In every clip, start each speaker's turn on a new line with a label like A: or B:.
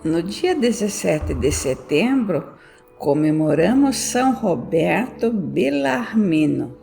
A: No dia 17 de setembro, comemoramos São Roberto Bellarmino.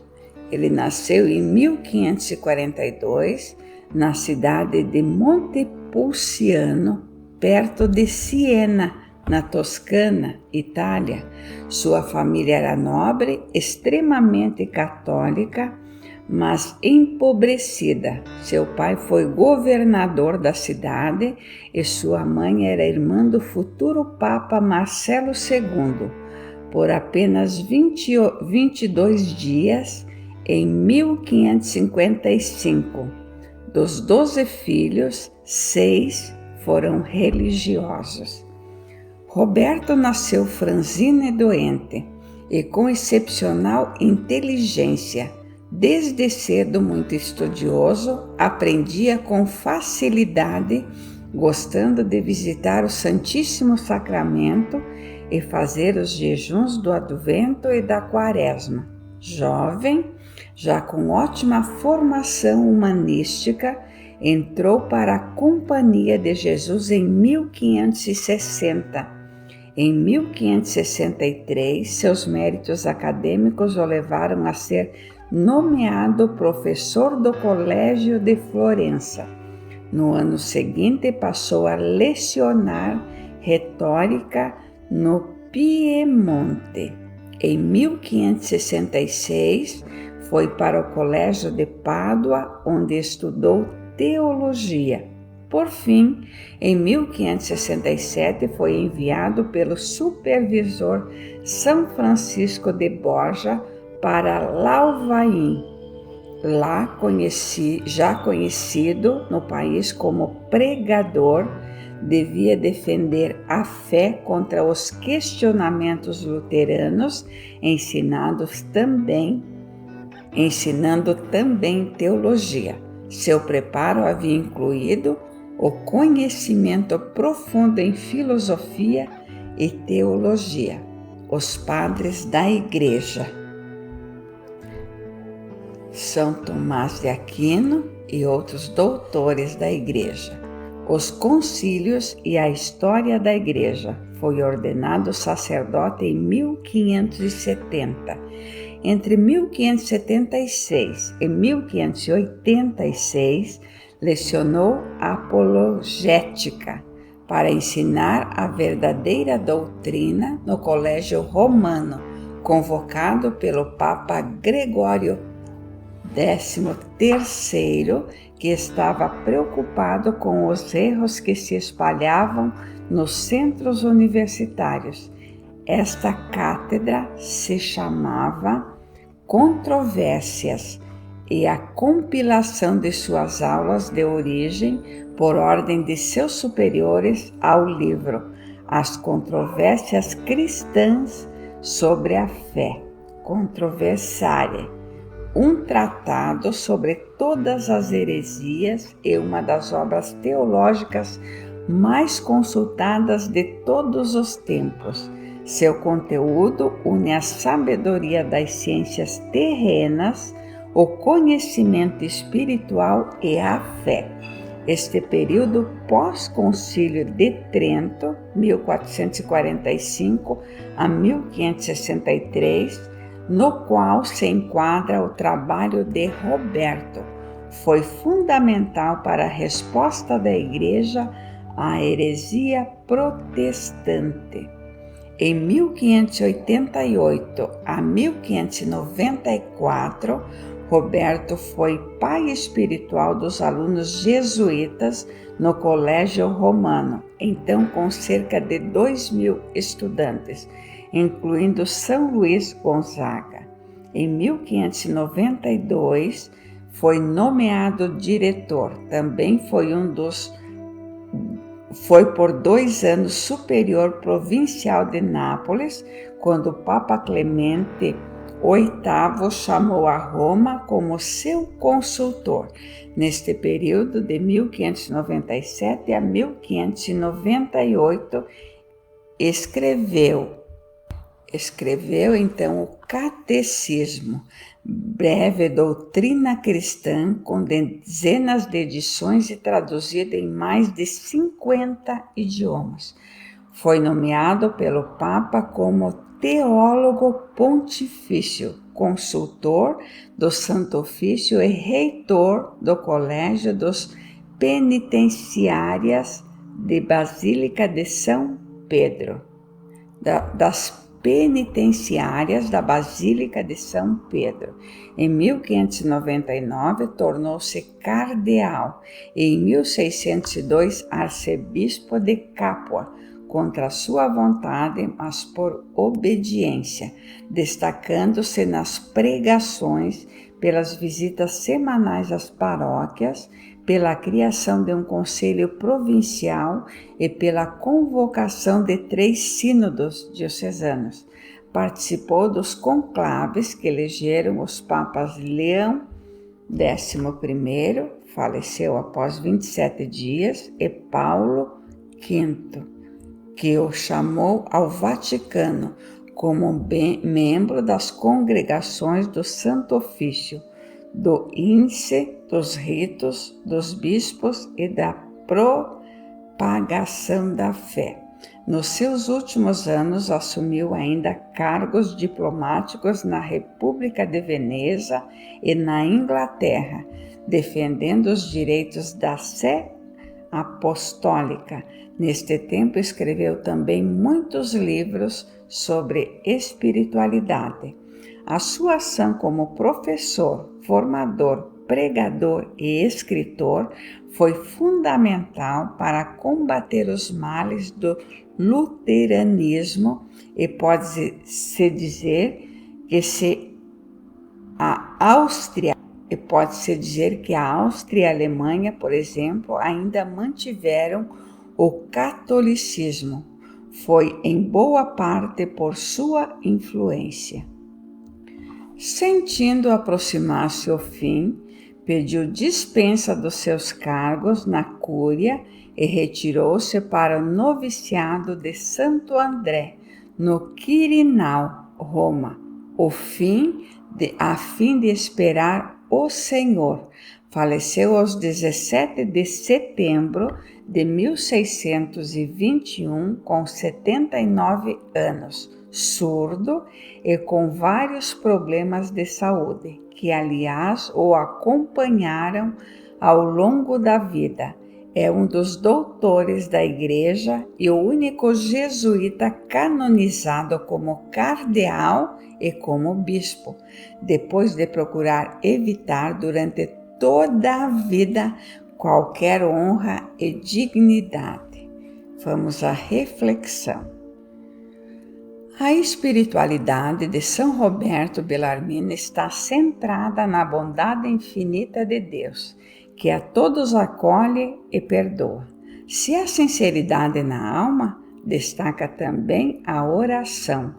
A: Ele nasceu em 1542 na cidade de Montepulciano, perto de Siena, na Toscana, Itália. Sua família era nobre, extremamente católica, mas empobrecida. Seu pai foi governador da cidade e sua mãe era irmã do futuro Papa Marcelo II. Por apenas 22 dias, em 1555, dos 12 filhos, 6 foram religiosos. Roberto nasceu franzino e doente e com excepcional inteligência. Desde cedo muito estudioso, aprendia com facilidade, gostando de visitar o Santíssimo Sacramento e fazer os jejuns do Advento e da Quaresma. Jovem, já com ótima formação humanística, entrou para a Companhia de Jesus em 1560. Em 1563, seus méritos acadêmicos o levaram a ser nomeado professor do Colégio de Florença. No ano seguinte, passou a lecionar retórica no Piemonte. Em 1566, foi para o Colégio de Pádua, onde estudou teologia. Por fim, em 1567, foi enviado pelo supervisor São Francisco de Borja para Louvain, lá já conhecido no país como pregador, devia defender a fé contra os questionamentos luteranos, ensinando também teologia. Seu preparo havia incluído o conhecimento profundo em filosofia e teologia. Os padres da Igreja, São Tomás de Aquino e outros doutores da Igreja, os concílios e a história da Igreja. Foi ordenado sacerdote em 1570. Entre 1576 e 1586, lecionou apologética para ensinar a verdadeira doutrina no Colégio Romano, convocado pelo Papa Gregório XIII, que estava preocupado com os erros que se espalhavam nos centros universitários. Esta cátedra se chamava Controvérsias e a compilação de suas aulas deu origem, por ordem de seus superiores, ao livro As Controvérsias Cristãs sobre a Fé, Controversiae, um tratado sobre todas as heresias e uma das obras teológicas mais consultadas de todos os tempos. Seu conteúdo une a sabedoria das ciências terrenas, o conhecimento espiritual e a fé. Este período pós-concílio de Trento, 1445 a 1563, no qual se enquadra o trabalho de Roberto, foi fundamental para a resposta da Igreja à heresia protestante. Em 1588 a 1594, Roberto foi pai espiritual dos alunos jesuítas no Colégio Romano, então com cerca de 2.000 estudantes, incluindo São Luís Gonzaga. Em 1592, foi nomeado diretor. Também foi por 2 anos superior provincial de Nápoles, quando o Papa Clemente VIII chamou a Roma como seu consultor. Neste período, de 1597 a 1598, escreveu escreveu então o Catecismo, breve doutrina cristã, com dezenas de edições e traduzida em mais de 50 idiomas. Foi nomeado pelo Papa como teólogo pontifício, consultor do Santo Ofício e reitor do Colégio dos Penitenciárias de Basílica de São Pedro, das penitenciárias da Basílica de São Pedro. Em 1599, tornou-se cardeal e em 1602 arcebispo de Capua, contra sua vontade, mas por obediência, destacando-se nas pregações, pelas visitas semanais às paróquias, pela criação de um conselho provincial e pela convocação de 3 sínodos diocesanos. Participou dos conclaves que elegeram os papas Leão XI, faleceu após 27 dias, e Paulo V, que o chamou ao Vaticano como membro das congregações do Santo Ofício, do índice, dos ritos, dos bispos e da propagação da fé. Nos seus últimos anos, assumiu ainda cargos diplomáticos na República de Veneza e na Inglaterra, defendendo os direitos da Sé Apostólica. Neste tempo, escreveu também muitos livros sobre espiritualidade. A sua ação como professor, formador, pregador e escritor foi fundamental para combater os males do luteranismo e pode-se dizer a Áustria e a Alemanha, por exemplo, ainda mantiveram o catolicismo. Foi em boa parte por sua influência. Sentindo aproximar-se o fim, pediu dispensa dos seus cargos na Cúria e retirou-se para o noviciado de Santo André, no Quirinal, Roma, a fim de esperar o Senhor. Faleceu aos 17 de setembro de 1621, com 79 anos, surdo e com vários problemas de saúde, que aliás o acompanharam ao longo da vida. É um dos doutores da Igreja e o único jesuíta canonizado como cardeal e como bispo, depois de procurar evitar durante toda a vida qualquer honra e dignidade. Vamos à reflexão. A espiritualidade de São Roberto Bellarmine está centrada na bondade infinita de Deus, que a todos acolhe e perdoa. Se há sinceridade na alma, destaca também a oração,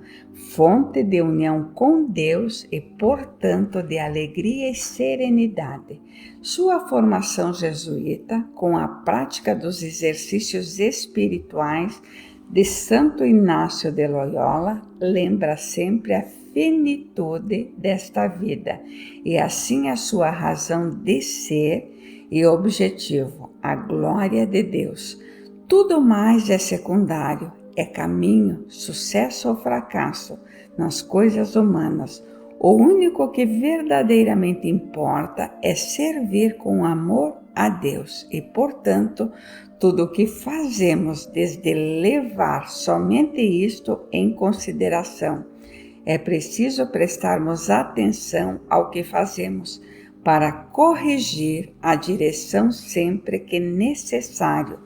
A: fonte de união com Deus e, portanto, de alegria e serenidade. Sua formação jesuíta, com a prática dos exercícios espirituais de Santo Inácio de Loyola, lembra sempre a finitude desta vida e assim a sua razão de ser e objetivo, a glória de Deus. Tudo mais é secundário, é caminho, sucesso ou fracasso nas coisas humanas. O único que verdadeiramente importa é servir com amor a Deus e, portanto, tudo o que fazemos desde levar somente isto em consideração. É preciso prestarmos atenção ao que fazemos para corrigir a direção sempre que necessário.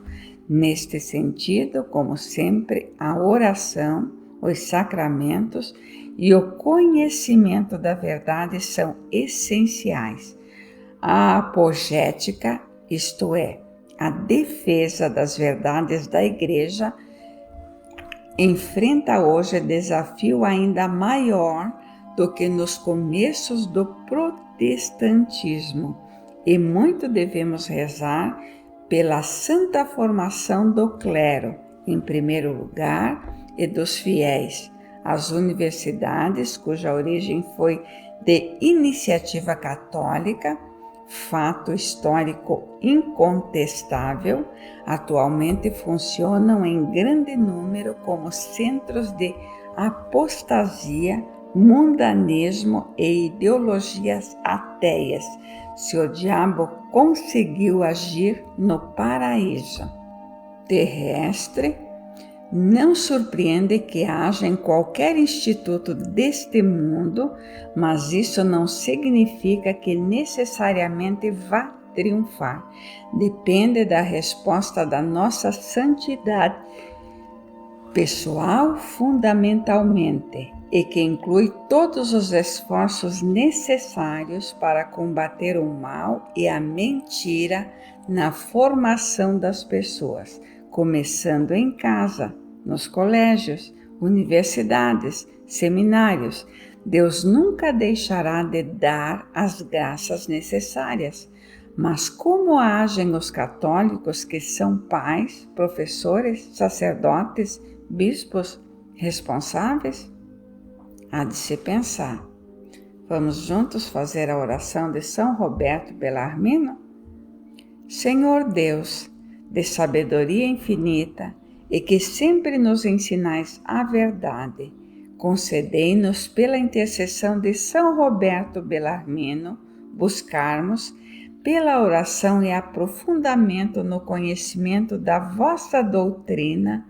A: Neste sentido, como sempre, a oração, os sacramentos e o conhecimento da verdade são essenciais. A apologética, isto é, a defesa das verdades da Igreja, enfrenta hoje desafio ainda maior do que nos começos do protestantismo, e muito devemos rezar pela santa formação do clero, em primeiro lugar, e dos fiéis, As universidades, cuja origem foi de iniciativa católica, fato histórico incontestável, atualmente funcionam em grande número como centros de apostasia, mundanismo e ideologias ateias, se o diabo conseguiu agir no paraíso terrestre. Não surpreende que haja em qualquer instituto deste mundo, mas isso não significa que necessariamente vá triunfar. Depende da resposta da nossa santidade pessoal, fundamentalmente, e que inclui todos os esforços necessários para combater o mal e a mentira na formação das pessoas, começando em casa, nos colégios, universidades, seminários. Deus nunca deixará de dar as graças necessárias. Mas como agem os católicos que são pais, professores, sacerdotes, bispos responsáveis? Há de se pensar. Vamos juntos fazer a oração de São Roberto Bellarmino? Senhor Deus, de sabedoria infinita, e que sempre nos ensinais a verdade, concedei-nos pela intercessão de São Roberto Bellarmino buscarmos, pela oração e aprofundamento no conhecimento da vossa doutrina,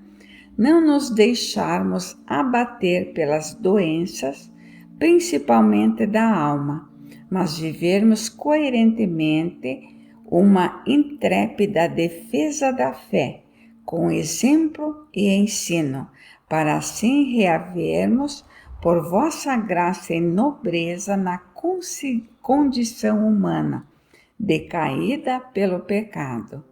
A: não nos deixarmos abater pelas doenças, principalmente da alma, mas vivermos coerentemente uma intrépida defesa da fé, com exemplo e ensino, para assim reavermos, por vossa graça e nobreza, na condição humana, decaída pelo pecado.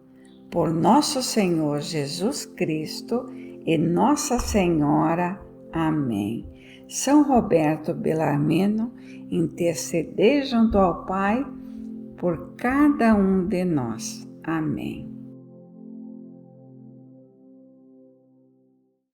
A: Por nosso Senhor Jesus Cristo e Nossa Senhora. Amém. São Roberto Bellarmino, intercedei junto ao Pai por cada um de nós. Amém.